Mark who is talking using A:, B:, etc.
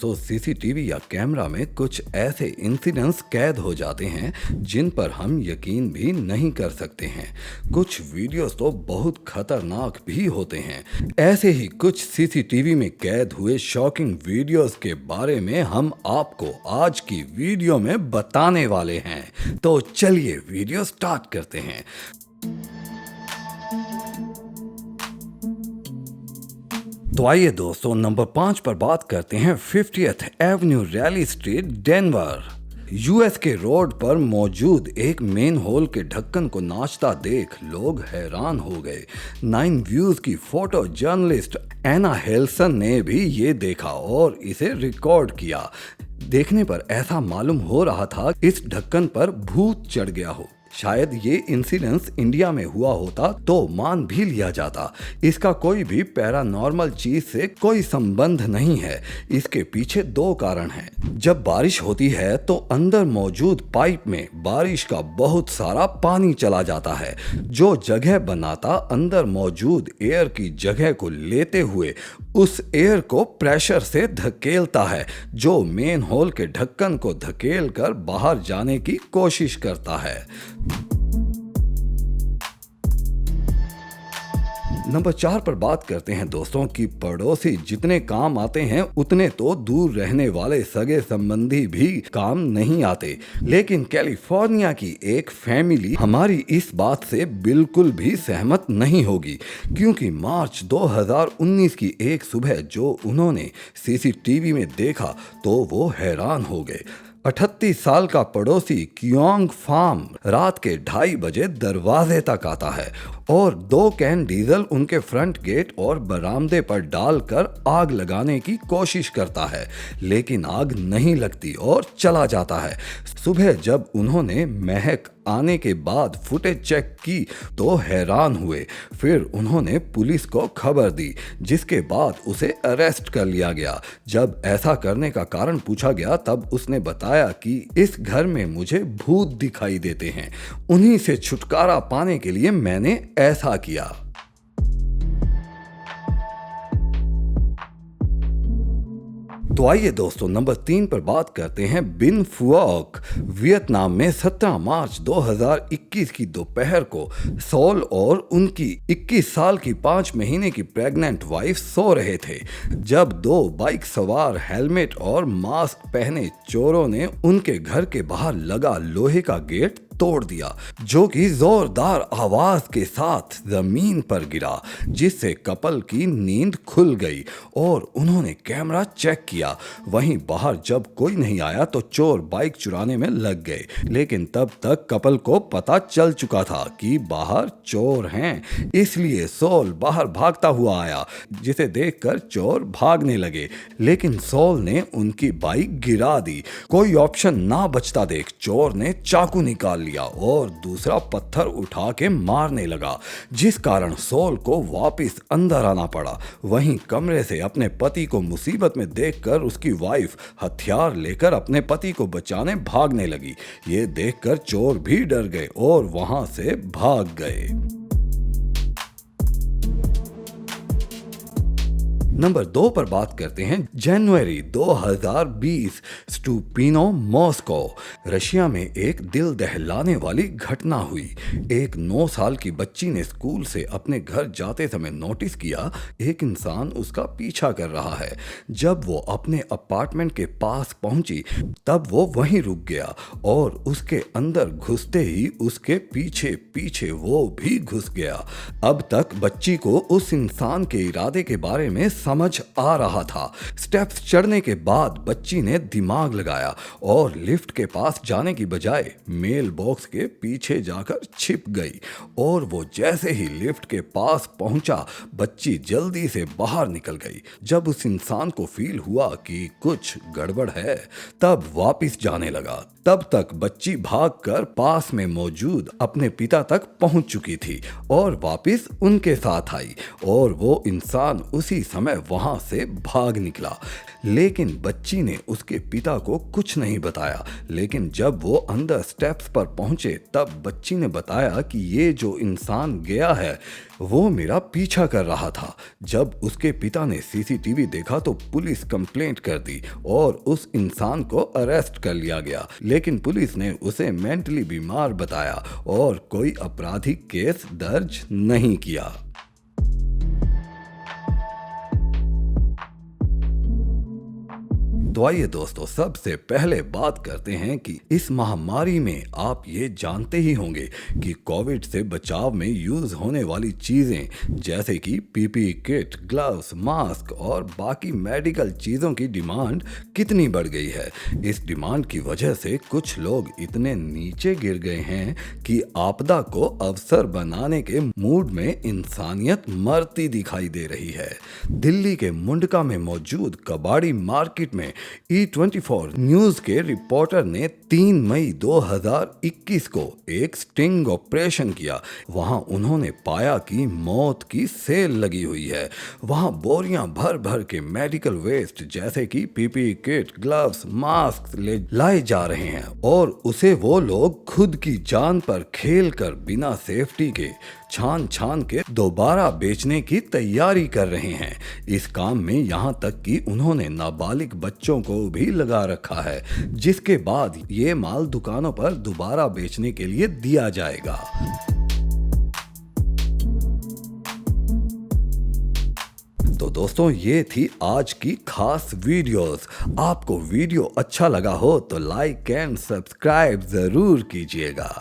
A: दोस्तों, सीसीटीवी या कैमरा में कुछ ऐसे इंसिडेंट्स कैद हो जाते हैं जिन पर हम यकीन भी नहीं कर सकते हैं। कुछ वीडियोस तो बहुत खतरनाक भी होते हैं। ऐसे ही कुछ सीसीटीवी में कैद हुए शॉकिंग वीडियोस के बारे में हम आपको आज की वीडियो में बताने वाले हैं। तो चलिए वीडियो स्टार्ट करते हैं। तो आइए दोस्तों, नंबर 5 पर बात करते हैं 50th Avenue rally street, Denver. US के रोड पर मौजूद एक मेन होल के ढक्कन को नाचता देख लोग हैरान हो गए। 9 व्यूज की फोटो जर्नलिस्ट एना हेल्सन ने भी ये देखा और इसे रिकॉर्ड किया। देखने पर ऐसा मालूम हो रहा था इस ढक्कन पर भूत चढ़ गया हो। शायद ये इंसिडेंस इंडिया में हुआ होता तो मान भी लिया जाता। इसका कोई भी पैरानॉर्मल चीज से कोई संबंध नहीं है। इसके पीछे 2 कारण हैं। जब बारिश होती है तो अंदर मौजूद पाइप में बारिश का बहुत सारा पानी चला जाता है, जो जगह बनाता अंदर मौजूद एयर की जगह को लेते हुए उस एयर को प्रेशर से धकेलता है, जो मेन होल के ढक्कन को धकेल कर बाहर जाने की कोशिश करता है। नंबर 4 पर बात करते हैं दोस्तों कि पड़ोसी जितने काम आते हैं उतने तो दूर रहने वाले सगे संबंधी भी काम नहीं आते। लेकिन कैलिफोर्निया की एक फैमिली हमारी इस बात से बिल्कुल भी सहमत नहीं होगी, क्योंकि मार्च 2019 की एक सुबह जो उन्होंने सीसीटीवी में देखा तो वो हैरान हो गए। 38 साल का पड़ोसी क्योंग फार्म रात के 2:30 बजे दरवाजे तक आता है और 2 कैन डीजल उनके फ्रंट गेट और बरामदे पर डालकर आग लगाने की कोशिश करता है, लेकिन आग नहीं लगती और चला जाता है। सुबह जब उन्होंने महक आने के बाद फुटेज चेक की तो हैरान हुए। फिर उन्होंने पुलिस को खबर दी, जिसके बाद उसे अरेस्ट कर लिया गया। जब ऐसा करने का कारण पूछा गया तब उसने बताया कि इस घर में मुझे भूत दिखाई देते हैं, उन्हीं से छुटकारा पाने के लिए मैंने ऐसा किया। तो आइए दोस्तों, नंबर 3 पर बात करते हैं बिन फुआक। वियतनाम में 17 मार्च 2021 की दोपहर को सोल और उनकी 21 साल की 5 महीने की प्रेग्नेंट वाइफ सो रहे थे जब 2 बाइक सवार हेलमेट और मास्क पहने चोरों ने उनके घर के बाहर लगा लोहे का गेट तोड़ दिया, जो कि जोरदार आवाज के साथ जमीन पर गिरा, जिससे कपल की नींद खुल गई और उन्होंने कैमरा चेक किया। वहीं बाहर जब कोई नहीं आया तो चोर बाइक चुराने में लग गए, लेकिन तब तक कपल को पता चल चुका था कि बाहर चोर हैं। इसलिए सोल बाहर भागता हुआ आया, जिसे देखकर चोर भागने लगे, लेकिन सोल ने उनकी बाइक गिरा दी। कोई ऑप्शन ना बचता देख चोर ने चाकू निकाल लिया और दूसरा पत्थर उठा के मारने लगा, जिस कारण सोल को वापस अंदर आना पड़ा। वहीं कमरे से अपने पति को मुसीबत में देखकर उसकी वाइफ हथियार लेकर अपने पति को बचाने भागने लगी। ये देखकर चोर भी डर गए और वहां से भाग गए। नंबर 2 पर बात करते हैं जनवरी 2020, स्टुपिनो, मॉस्को। रशिया में एक दिल दहलाने वाली घटना हुई। एक 9 साल की बच्ची ने स्कूल से अपने घर जाते समय नोटिस किया एक इंसान उसका पीछा कर रहा है। जब वो अपने अपार्टमेंट के पास पहुंची तब वो वहीं रुक गया और उसके अंदर घुसते ही उसके पीछे पीछे वो भी घुस गया। अब तक बच्ची को उस इंसान के इरादे के बारे में समझ आ रहा था। स्टेप्स चढ़ने के बाद बच्ची ने दिमाग लगाया और लिफ्ट के पास जाने की बजाय मेल बॉक्स के पीछे जाकर छिप गई और वो जैसे ही लिफ्ट के पास पहुंचा बच्ची जल्दी से बाहर निकल गई। जब उस इंसान को फील हुआ कि कुछ गड़बड़ है तब वापस जाने लगा। तब तक बच्ची भागकर पास में मौजूद अपने पिता तक पहुंच चुकी थी और वापस उनके साथ आई और वो इंसान उसी समय वहां से भाग निकला। लेकिन बच्ची ने उसके पिता को कुछ नहीं बताया। लेकिन जब वो अंदर स्टेप्स पर पहुंचे तब बच्ची ने बताया कि ये जो इंसान गया है वो मेरा पीछा कर रहा था। जब उसके पिता ने सीसीटीवी देखा तो पुलिस कंप्लेंट कर दी और उस इंसान को अरेस्ट कर लिया गया। लेकिन पुलिस ने उसे मेंटली बीमार बताया और कोई आपराधिक केस दर्ज नहीं किया। तो आइए दोस्तों, सबसे पहले बात करते हैं कि इस महामारी में आप ये जानते ही होंगे कि कोविड से बचाव में यूज होने वाली चीजें जैसे कि पीपीई किट, ग्लव्स, मास्क और बाकी मेडिकल चीजों की डिमांड कितनी बढ़ गई है। इस डिमांड की वजह से कुछ लोग इतने नीचे गिर गए हैं कि आपदा को अवसर बनाने के मूड में इंसानियत मरती दिखाई दे रही है। दिल्ली के मुंडका में मौजूद कबाड़ी मार्केट में E24 न्यूज के रिपोर्टर ने 3 मई 2021 को एक स्टिंग ऑपरेशन किया। वहां उन्होंने पाया कि मौत की सेल लगी हुई है। वहां बोरियां भर भर के मेडिकल वेस्ट जैसे कि पीपीई किट, ग्लव्स, मास्क लाए जा रहे हैं और उसे वो लोग खुद की जान पर खेल कर बिना सेफ्टी के छान छान के दोबारा बेचने की तैयारी कर रहे हैं। इस काम में यहाँ तक कि उन्होंने नाबालिग बच्चों को भी लगा रखा है, जिसके बाद ये माल दुकानों पर दोबारा बेचने के लिए दिया जाएगा। तो दोस्तों, ये थी आज की खास वीडियोस। आपको वीडियो अच्छा लगा हो तो लाइक एंड सब्सक्राइब जरूर कीजिएगा।